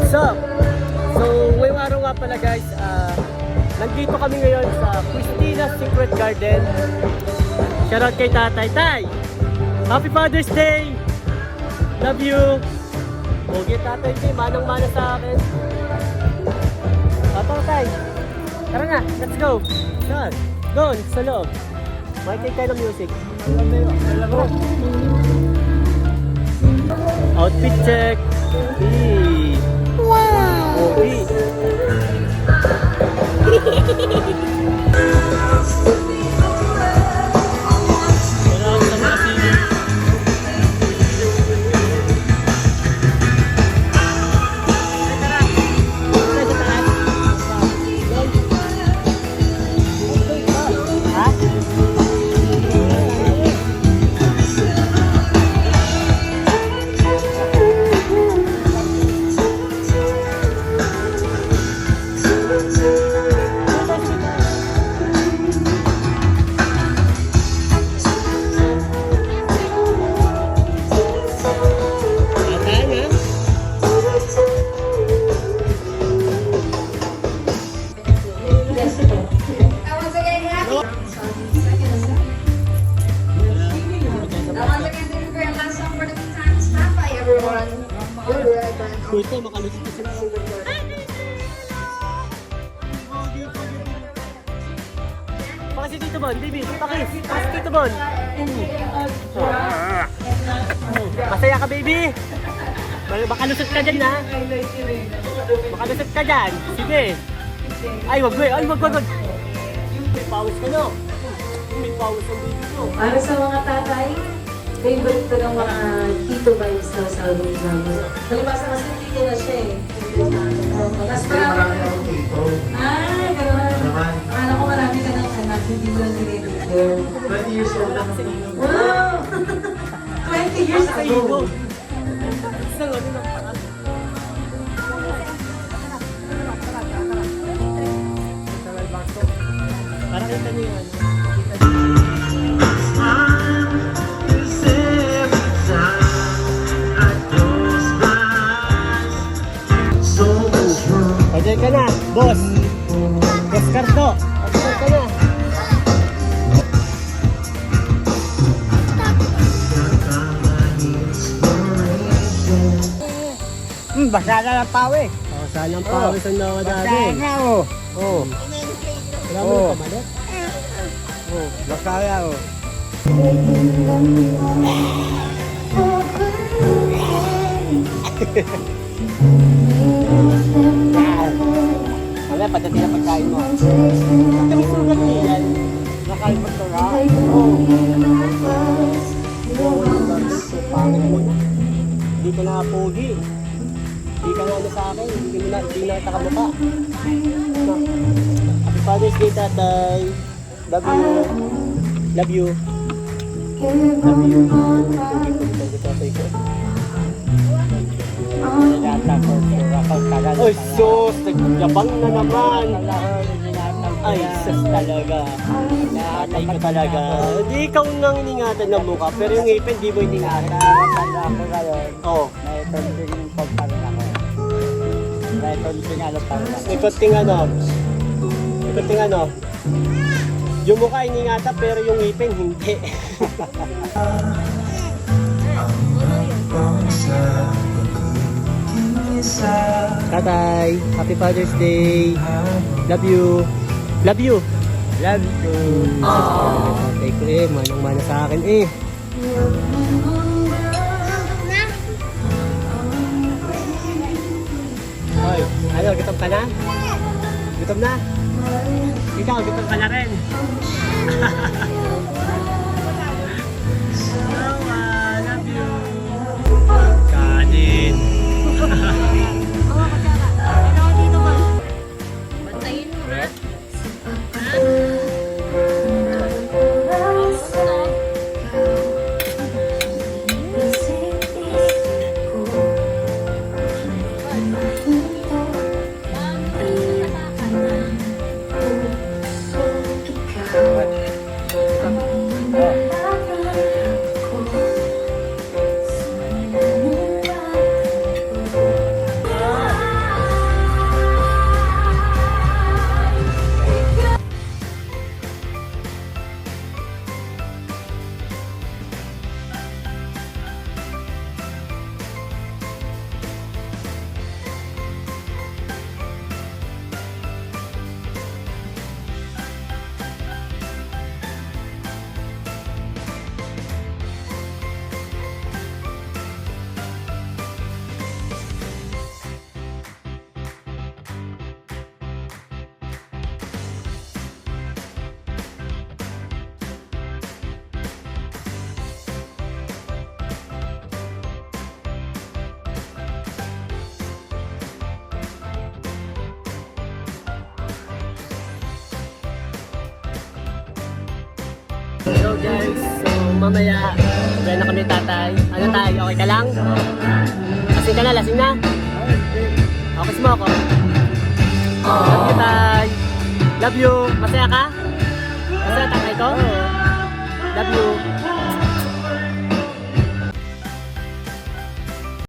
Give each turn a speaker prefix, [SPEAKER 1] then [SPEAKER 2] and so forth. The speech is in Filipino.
[SPEAKER 1] What's up? So, ngayong araw nga pala guys, nandito kami ngayon sa Christina's Secret Garden. Shoutout kay Tatay. Tay! Happy Father's Day! Love you! Okay, Tatay Tay, manang-mana sa akin. Tatay! Tara na, let's go! Saan? Doon, sa loob. Makikita tayo ng music. Outfit check! Wow! Okay. Ito, makalusot na sila. Baka si Tito Bon, baby. Pakis. Baka si Tito Bon. Masaya ka, baby. Makalusot ka dyan, ha? Makalusot ka dyan. Sige. Ay, wag. Ay, wag. May pawis ka, no? May pawis ang dito.
[SPEAKER 2] Para sa mga tatay, favorite ko ng mga Tito Vibes na sa album namin. Nalibasa kasi tito na siya eh. Tapos marami akong tito. Ay, gano'n. Akala ko marami ka ng anak, hindi mo lang dinidito.
[SPEAKER 3] 20 years old lang.
[SPEAKER 2] Wow! 20 years ago.
[SPEAKER 1] Isang ano lang parang. Parang kita niyo yan. Pwede ka na, boss. Boss Cardo. Pwede ka na.
[SPEAKER 3] Basa na ng pawis.
[SPEAKER 1] Oh, sayang pawis ang nawa
[SPEAKER 3] Basa
[SPEAKER 1] natin.
[SPEAKER 3] na oh.
[SPEAKER 1] Oh. Wala mo yung kamalit?
[SPEAKER 3] Oh, basa na oh.
[SPEAKER 1] Wala, pagdating na pagkain mo. Kami sugat niya yan.
[SPEAKER 3] Nakain mo ito na.
[SPEAKER 1] Pangit mo na. Hindi ka na pogi. Hindi ka na ano sa akin. Hindi na takamukha. Happy Father's Day, Tatay. Love you. Love you. Love you. Thank you, Tatay ko. Oy, sus! Nagyabang na naman! Ay, sus talaga. Nanay ko talaga. Di ikaw nang iningatan ng mukha, pero yung ngipin, di mo iningatan.
[SPEAKER 3] Tanda ko ngayon.
[SPEAKER 1] Oo.
[SPEAKER 3] May konting pagparin ako. May konting ano parin ako.
[SPEAKER 1] May konting ano. May konting ano. Yung mukha iningatan, pero yung ngipin, hindi. Tatay, Happy Father's Day. Love you. Love you.
[SPEAKER 3] Love you.
[SPEAKER 1] Tatay ko eh, manang-mana sa akin eh. Hoy, ano, gutom ka na? Gutom na? Ikaw, gutom ka na rin. Love you. Kanin.
[SPEAKER 2] Bantayin mo na.
[SPEAKER 1] So guys, so mamaya, kaya na kami tatay. Ano tay, okay ka lang? Lasing ka na, lasing na? Okay mo ako. Love you tay. Love you. Masaya ka? Masaya tatay ko? Love you.